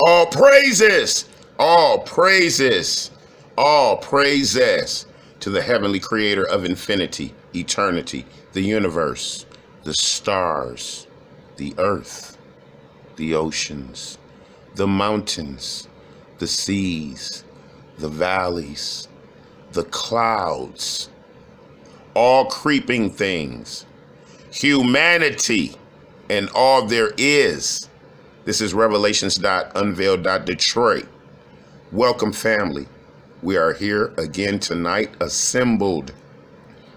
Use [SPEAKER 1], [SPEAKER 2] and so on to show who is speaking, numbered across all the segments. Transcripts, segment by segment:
[SPEAKER 1] All praises, all praises, all praises to the heavenly creator of infinity, eternity, the universe, the stars, the earth, the oceans, the mountains, the seas, the valleys, the clouds, all creeping things, humanity, and all there is. This is Revelations.Unveiled. Detroit. Welcome, family. We are here again tonight, assembled.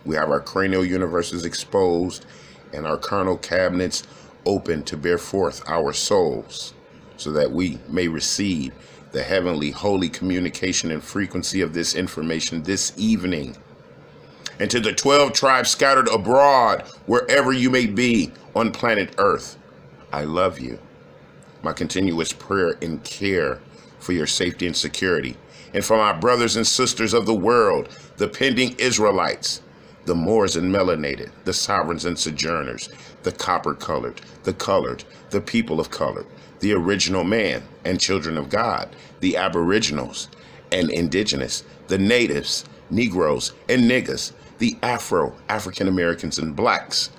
[SPEAKER 1] We have our cranial universes exposed and our carnal cabinets open to bear forth our souls, so that we may receive the heavenly, holy communication and frequency of this information this evening. And to the 12 tribes scattered abroad, wherever you may be on planet Earth, I love you. My continuous prayer and care for your safety and security. And for my brothers and sisters of the world, the pending Israelites, the Moors and melanated, the sovereigns and sojourners, the copper-colored, the people of color, the original man and children of God, the aboriginals and indigenous, the natives, Negroes and niggas, the African Americans and blacks,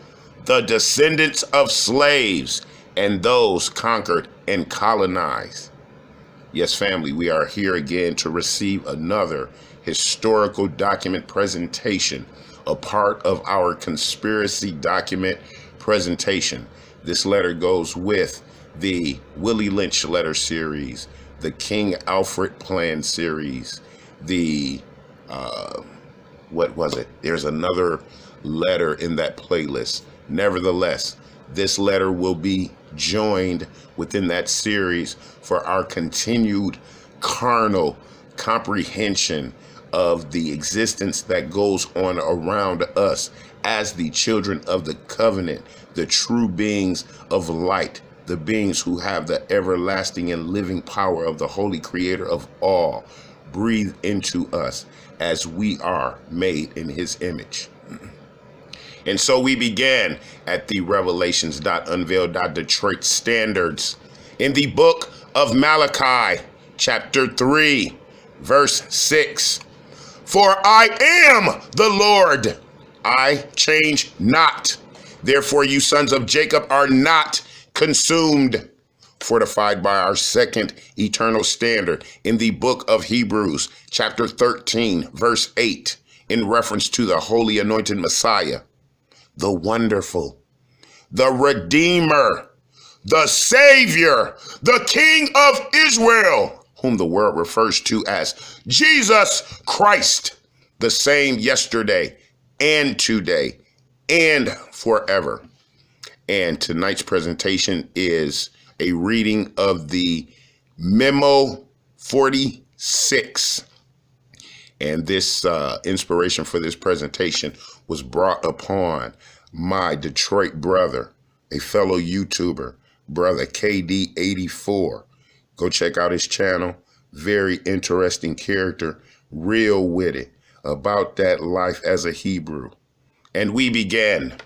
[SPEAKER 1] the descendants of slaves, and those conquered and colonized. Yes, family, we are here again to receive another historical document presentation, a part of our conspiracy document presentation. This letter goes with the Willie Lynch letter series, the King Alfred plan series, the, what was it? There's another letter in that playlist. Nevertheless, this letter will be joined within that series for our continued carnal comprehension of the existence that goes on around us as the children of the covenant, the true beings of light, the beings who have the everlasting and living power of the holy creator of all breathe into us as we are made in his image. And so we began at the Revelations.Unveiled. Detroit standards in the book of Malachi, chapter 3, verse 6. For I am the Lord, I change not. Therefore you sons of Jacob are not consumed. Fortified by our second eternal standard in the book of Hebrews, chapter 13, verse 8, in reference to the holy anointed Messiah, the wonderful, the Redeemer, the Savior, the King of Israel, whom the world refers to as Jesus Christ, the same yesterday and today and forever. And tonight's presentation is a reading of the Memo 46. And this inspiration for this presentation was brought upon my Detroit brother, a fellow YouTuber, brother KD84. Go check out his channel. Very interesting character, real witty about that life as a Hebrew. And we began.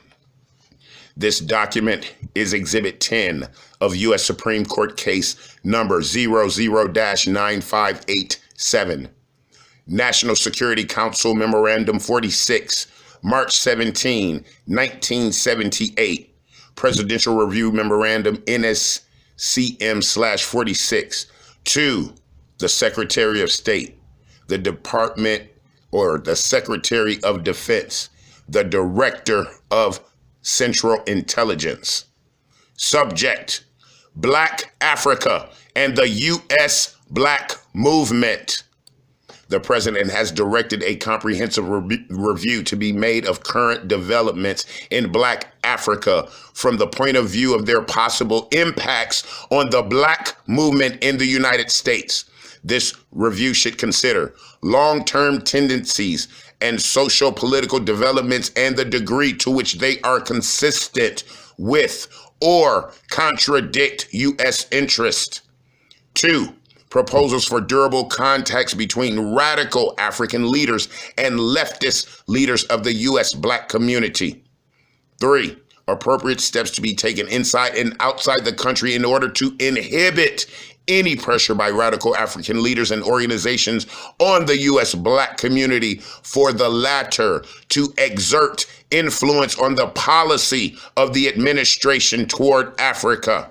[SPEAKER 1] This document is Exhibit 10 of U.S. Supreme Court case number 00-9587. National Security Council Memorandum 46, March 17, 1978. Presidential Review Memorandum NSCM/46 to the Secretary of State, the Department or the Secretary of Defense, the Director of Central Intelligence. Subject: Black Africa and the U.S. Black Movement. The president has directed a comprehensive review to be made of current developments in Black Africa from the point of view of their possible impacts on the Black movement in the United States. This review should consider long-term tendencies and social political developments and the degree to which they are consistent with or contradict U.S. interest. 2. Proposals for durable contacts between radical African leaders and leftist leaders of the U.S. Black community. 3. Appropriate steps to be taken inside and outside the country in order to inhibit any pressure by radical African leaders and organizations on the U.S. Black community for the latter to exert influence on the policy of the administration toward Africa.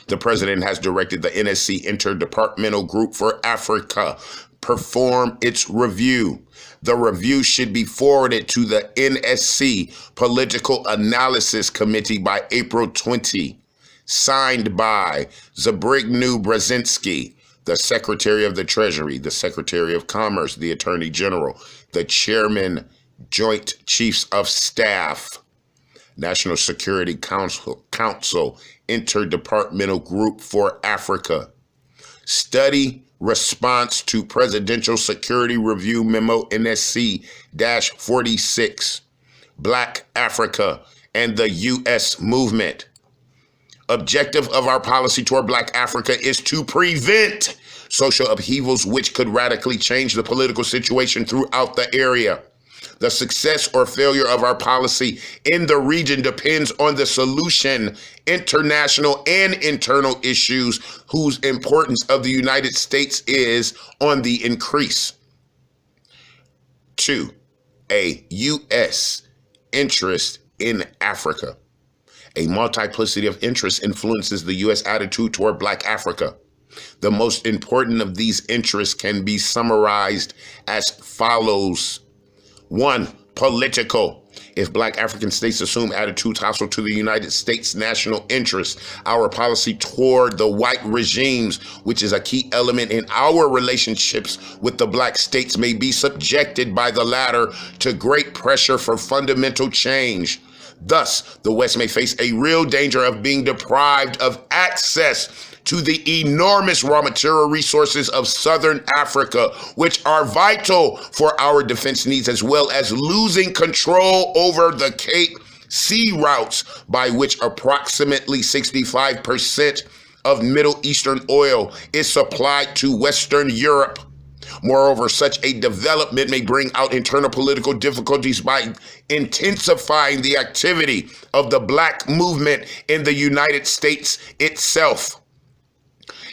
[SPEAKER 1] The president has directed the NSC Interdepartmental Group for Africa perform its review. The review should be forwarded to the NSC Political Analysis Committee by April 20. Signed by Zbigniew Brzezinski, the Secretary of the Treasury, the Secretary of Commerce, the Attorney General, the Chairman, Joint Chiefs of Staff, National Security Council, Interdepartmental Group for Africa. Study response to Presidential Security Review Memo NSC-46, Black Africa and the U.S. Movement. Objective of our policy toward Black Africa is to prevent social upheavals which could radically change the political situation throughout the area. The success or failure of our policy in the region depends on the solution, international and internal issues whose importance of the United States is on the increase. 2. A U.S. interest in Africa. A multiplicity of interests influences the U.S. attitude toward Black Africa. The most important of these interests can be summarized as follows. 1. Political. If Black African states assume attitudes hostile to the United States' national interests, our policy toward the white regimes, which is a key element in our relationships with the Black states, may be subjected by the latter to great pressure for fundamental change. Thus, the West may face a real danger of being deprived of access to the enormous raw material resources of Southern Africa, which are vital for our defense needs, as well as losing control over the Cape sea routes by which approximately 65% of Middle Eastern oil is supplied to Western Europe. Moreover, such a development may bring out internal political difficulties by intensifying the activity of the Black movement in the United States itself.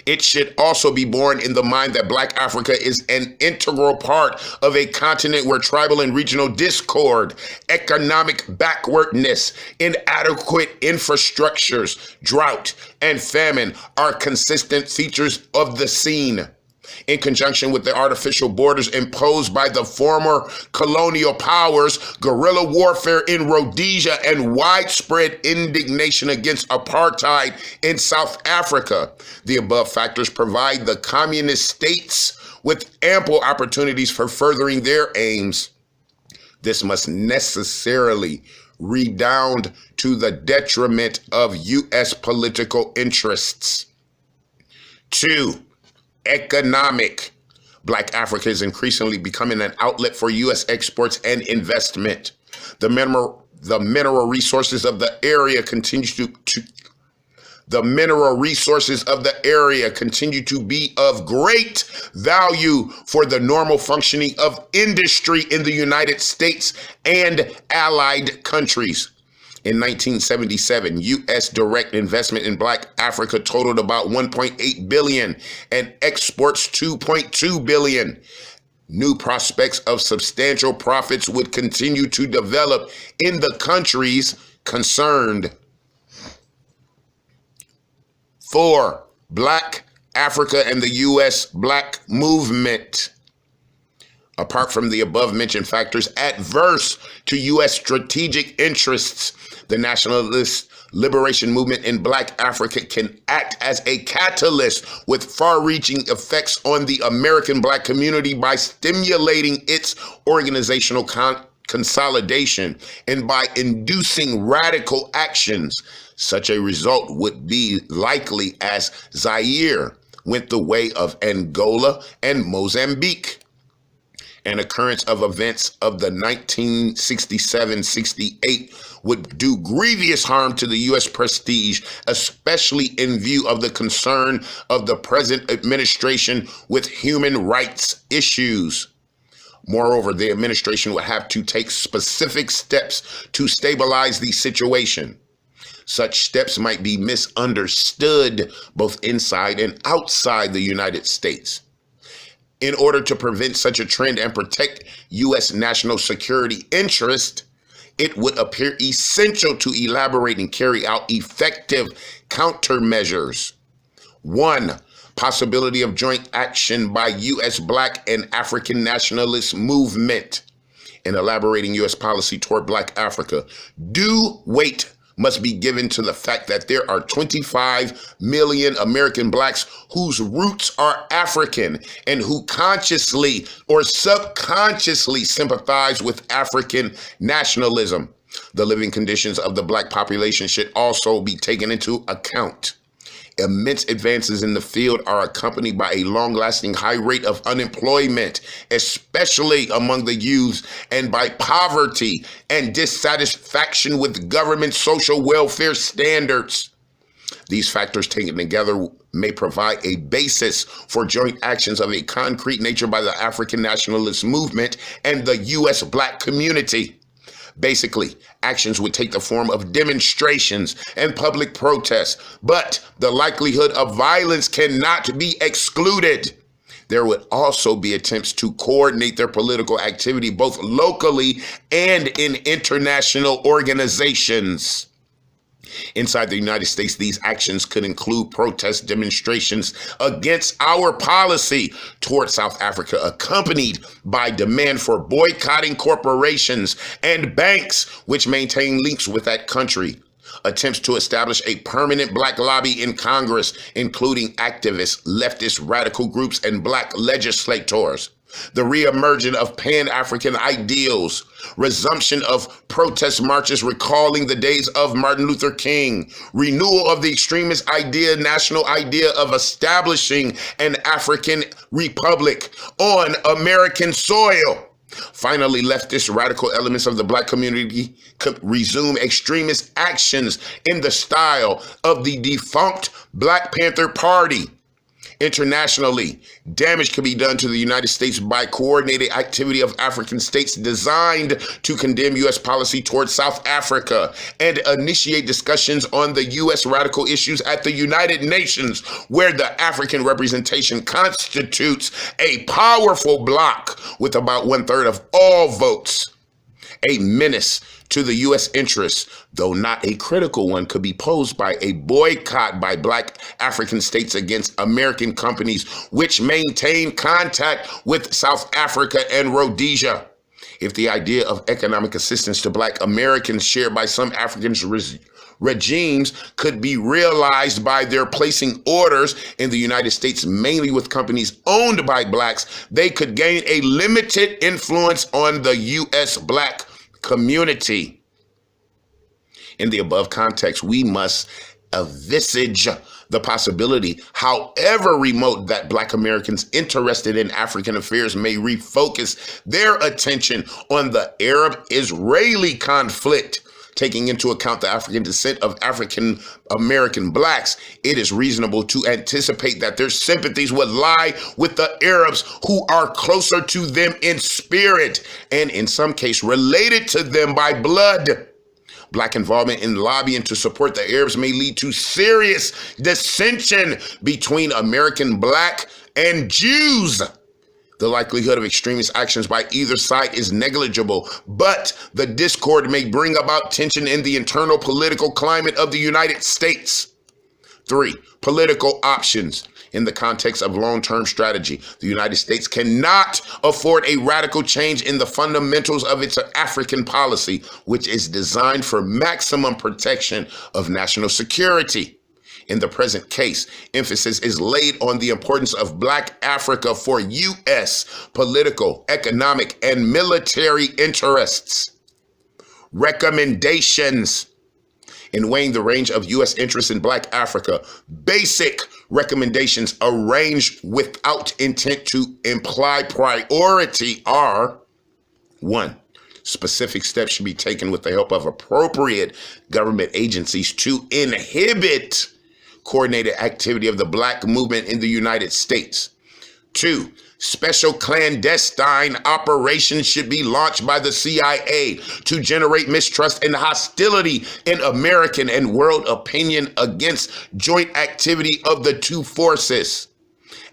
[SPEAKER 1] It should also be borne in the mind that Black Africa is an integral part of a continent where tribal and regional discord, economic backwardness, inadequate infrastructures, drought, and famine are consistent features of the scene. In conjunction with the artificial borders imposed by the former colonial powers, guerrilla warfare in Rhodesia, and widespread indignation against apartheid in South Africa, the above factors provide the communist states with ample opportunities for furthering their aims. This must necessarily redound to the detriment of U.S. political interests. 2. Economic. Black Africa is increasingly becoming an outlet for U.S. exports and investment. The mineral resources of the area continue to be of great value for the normal functioning of industry in the United States and allied countries. In 1977, U.S. direct investment in Black Africa totaled about $1.8 billion and exports $2.2 billion. New prospects of substantial profits would continue to develop in the countries concerned. 4. Black Africa and the U.S. Black movement. Apart from the above-mentioned factors adverse to U.S. strategic interests, the nationalist liberation movement in Black Africa can act as a catalyst with far-reaching effects on the American Black community by stimulating its organizational consolidation and by inducing radical actions. Such a result would be likely as Zaire went the way of Angola and Mozambique. An occurrence of events of the 1967-68 would do grievous harm to the U.S. prestige, especially in view of the concern of the present administration with human rights issues. Moreover, the administration would have to take specific steps to stabilize the situation. Such steps might be misunderstood both inside and outside the United States. In order to prevent such a trend and protect U.S. national security interest, it would appear essential to elaborate and carry out effective countermeasures. 1. Possibility of joint action by U.S. Black and African nationalist movement. In elaborating U.S. policy toward Black Africa, due weight must be given to the fact that there are 25 million American Blacks whose roots are African and who consciously or subconsciously sympathize with African nationalism. The living conditions of the Black population should also be taken into account. Immense advances in the field are accompanied by a long-lasting high rate of unemployment, especially among the youth, and by poverty and dissatisfaction with government social welfare standards. These factors taken together may provide a basis for joint actions of a concrete nature by the African nationalist movement and the U.S. Black community. Basically, actions would take the form of demonstrations and public protests, but the likelihood of violence cannot be excluded. There would also be attempts to coordinate their political activity both locally and in international organizations. Inside the United States, these actions could include protest demonstrations against our policy toward South Africa, accompanied by demand for boycotting corporations and banks which maintain links with that country. Attempts to establish a permanent Black lobby in Congress, including activists, leftist radical groups, and Black legislators. The reemergence of Pan-African ideals, resumption of protest marches recalling the days of Martin Luther King, renewal of the extremist national idea of establishing an African republic on American soil. Finally, leftist radical elements of the Black community could resume extremist actions in the style of the defunct Black Panther Party. Internationally, damage can be done to the United States by coordinated activity of African states designed to condemn U.S. policy towards South Africa and initiate discussions on the U.S. radical issues at the United Nations, where the African representation constitutes a powerful bloc with about 1/3 of all votes. A menace to the U.S. interests, though not a critical one, could be posed by a boycott by Black African states against American companies which maintain contact with South Africa and Rhodesia. If the idea of economic assistance to Black Americans shared by some African regimes could be realized by their placing orders in the United States, mainly with companies owned by Blacks, they could gain a limited influence on the U.S. Black community. In the above context, we must envisage the possibility, however remote, that Black Americans interested in African affairs may refocus their attention on the Arab-Israeli conflict. Taking into account the African descent of African American Blacks, it is reasonable to anticipate that their sympathies would lie with the Arabs, who are closer to them in spirit and in some case related to them by blood. Black involvement in lobbying to support the Arabs may lead to serious dissension between American Black and Jews. The likelihood of extremist actions by either side is negligible, but the discord may bring about tension in the internal political climate of the United States. 3. Political options. In the context of long-term strategy, the United States cannot afford a radical change in the fundamentals of its African policy, which is designed for maximum protection of national security. In the present case, emphasis is laid on the importance of Black Africa for U.S. political, economic, and military interests. Recommendations. In weighing the range of U.S. interests in Black Africa, basic recommendations arranged without intent to imply priority are: 1. Specific steps should be taken with the help of appropriate government agencies to inhibit coordinated activity of the Black movement in the United States. 2. Special clandestine operations should be launched by the CIA to generate mistrust and hostility in American and world opinion against joint activity of the two forces,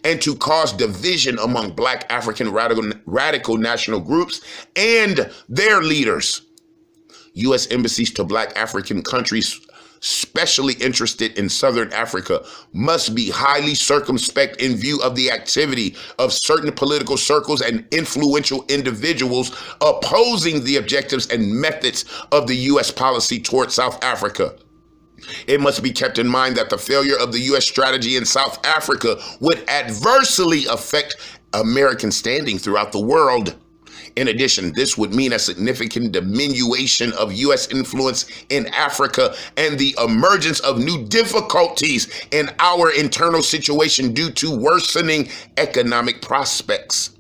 [SPEAKER 1] and to cause division among Black African radical national groups and their leaders. U.S. embassies to Black African countries specially interested in Southern Africa must be highly circumspect in view of the activity of certain political circles and influential individuals opposing the objectives and methods of the U.S. policy toward South Africa. It must be kept in mind that the failure of the U.S. strategy in South Africa would adversely affect American standing throughout the world. In addition, this would mean a significant diminution of U.S. influence in Africa and the emergence of new difficulties in our internal situation due to worsening economic prospects.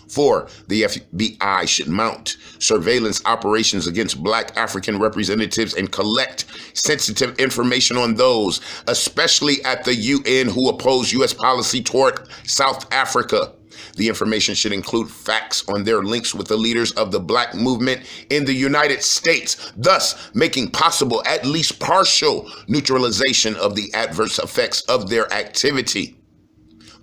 [SPEAKER 1] 4. The FBI should mount surveillance operations against Black African representatives and collect sensitive information on those, especially at the UN, who oppose U.S. policy toward South Africa. The information should include facts on their links with the leaders of the Black movement in the United States, thus making possible at least partial neutralization of the adverse effects of their activity.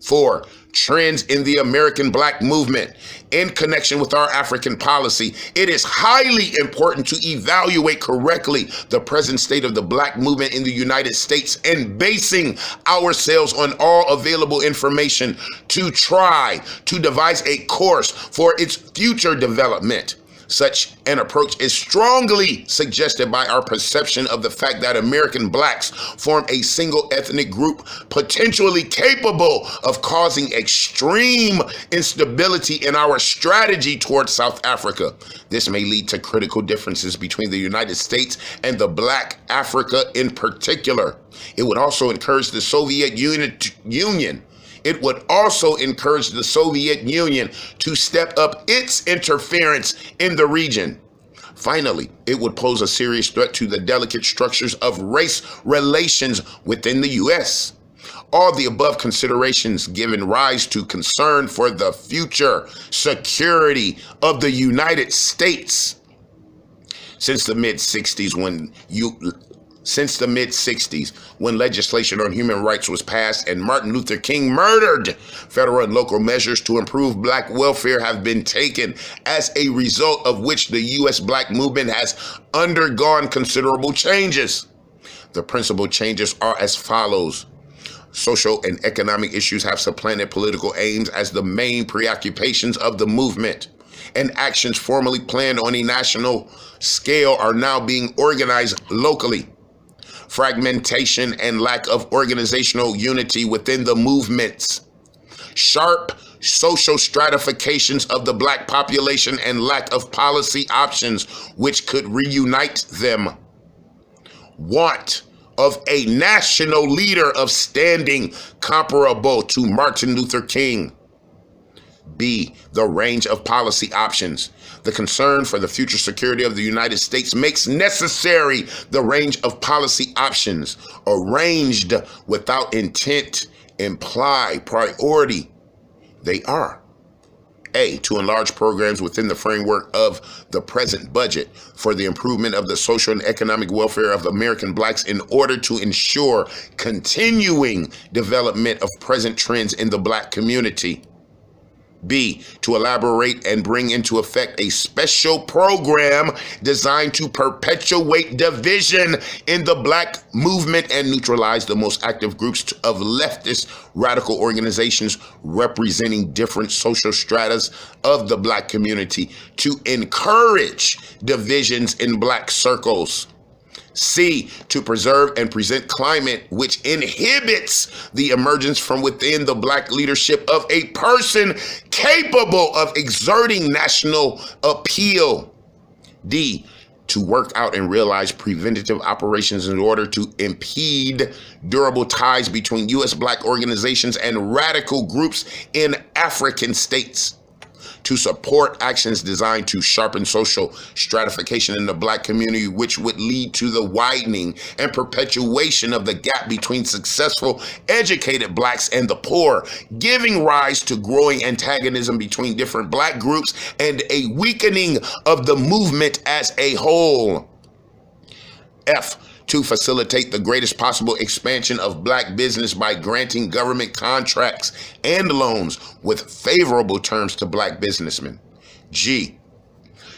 [SPEAKER 1] 4. Trends in the American Black movement. In connection with our African policy, it is highly important to evaluate correctly the present state of the Black movement in the United States and basing ourselves on all available information to try to devise a course for its future development. Such an approach is strongly suggested by our perception of the fact that American Blacks form a single ethnic group potentially capable of causing extreme instability in our strategy towards South Africa. This may lead to critical differences between the United States and the Black Africa in particular. It would also encourage the Soviet Union It would also encourage the Soviet Union to step up its interference in the region. Finally, it would pose a serious threat to the delicate structures of race relations within the U.S. All the above considerations given rise to concern for the future security of the United States. Since the mid-60s, when legislation on human rights was passed and Martin Luther King murdered, federal and local measures to improve Black welfare have been taken, as a result of which the U.S. Black movement has undergone considerable changes. The principal changes are as follows. Social and economic issues have supplanted political aims as the main preoccupations of the movement, and actions formerly planned on a national scale are now being organized locally. Fragmentation and lack of organizational unity within the movements, sharp social stratifications of the Black population, and lack of policy options which could reunite them. Want of a national leader of standing comparable to Martin Luther King. B, the range of policy options. The concern for the future security of the United States makes necessary the range of policy options. Arranged without intent imply priority. They are: A, to enlarge programs within the framework of the present budget for the improvement of the social and economic welfare of American Blacks in order to ensure continuing development of present trends in the Black community. B, to elaborate and bring into effect a special program designed to perpetuate division in the Black movement and neutralize the most active groups of leftist radical organizations representing different social stratas of the Black community to encourage divisions in Black circles. C, to preserve and present climate which inhibits the emergence from within the Black leadership of a person capable of exerting national appeal. D, to work out and realize preventative operations in order to impede durable ties between U.S. Black organizations and radical groups in African states. to support actions designed to sharpen social stratification in the Black community, which would lead to the widening and perpetuation of the gap between successful, educated Blacks and the poor, giving rise to growing antagonism between different Black groups and a weakening of the movement as a whole. F, to facilitate the greatest possible expansion of Black business by granting government contracts and loans with favorable terms to Black businessmen. G,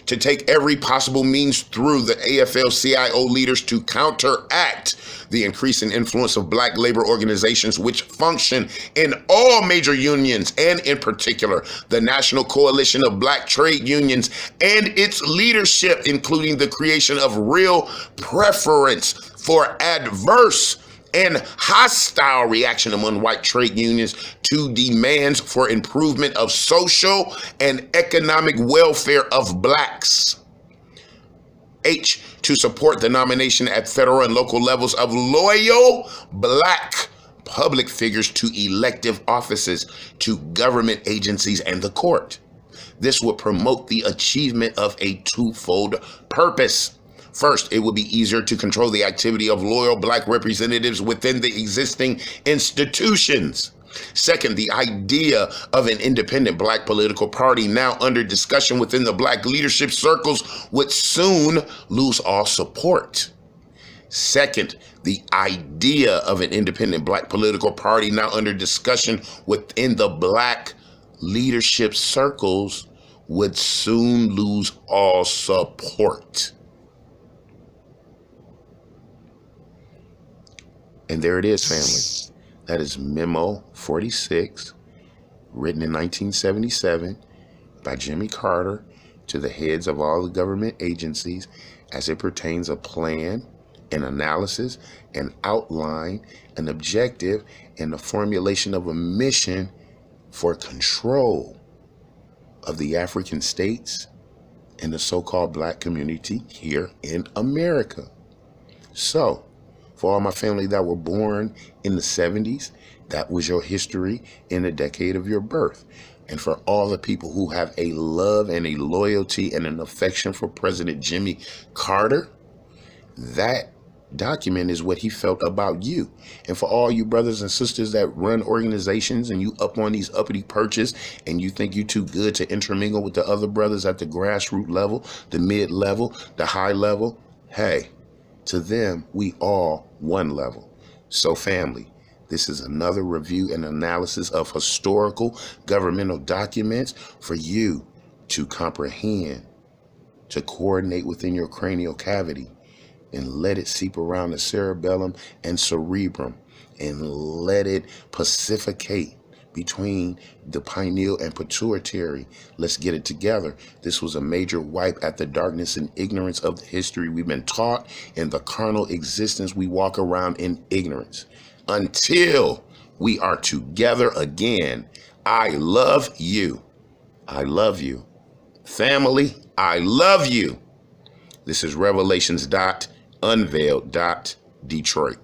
[SPEAKER 1] to take every possible means through the AFL-CIO leaders to counteract the increasing influence of Black labor organizations which function in all major unions, and in particular the National Coalition of Black Trade Unions and its leadership, including the creation of real preference for adverse and hostile reaction among white trade unions to demands for improvement of social and economic welfare of Blacks. H, to support the nomination at federal and local levels of loyal Black public figures to elective offices, to government agencies and the court. This would promote the achievement of a twofold purpose. First, it would be easier to control the activity of loyal Black representatives within the existing institutions. Second, the idea of an independent Black political party now under discussion within the Black leadership circles would soon lose all support. Second, the idea of an independent Black political party now under discussion within the Black leadership circles would soon lose all support. And there it is, family. That is Memo 46, written in 1977 by Jimmy Carter to the heads of all the government agencies as it pertains a plan, an analysis, an outline, an objective, and the formulation of a mission for control of the African states and the so-called Black community here in America. So, for all my family that were born in the 70s, that was your history in the decade of your birth. And for all the people who have a love and a loyalty and an affection for President Jimmy Carter, that document is what he felt about you. And for all you brothers and sisters that run organizations and you up on these uppity perches and you think you too good to intermingle with the other brothers at the grassroots level, the mid level, the high level, hey, to them, we all one level. So family, this is another review and analysis of historical governmental documents for you to comprehend, to coordinate within your cranial cavity, and let it seep around the cerebellum and cerebrum, and let it pacificate between the pineal and pituitary. Let's get it together. This was a major wipe at the darkness and ignorance of the history we've been taught. In the carnal existence, we walk around in ignorance until we are together again. I love you. I love you. Family, I love you. This is Revelations.Unveiled.Detroit.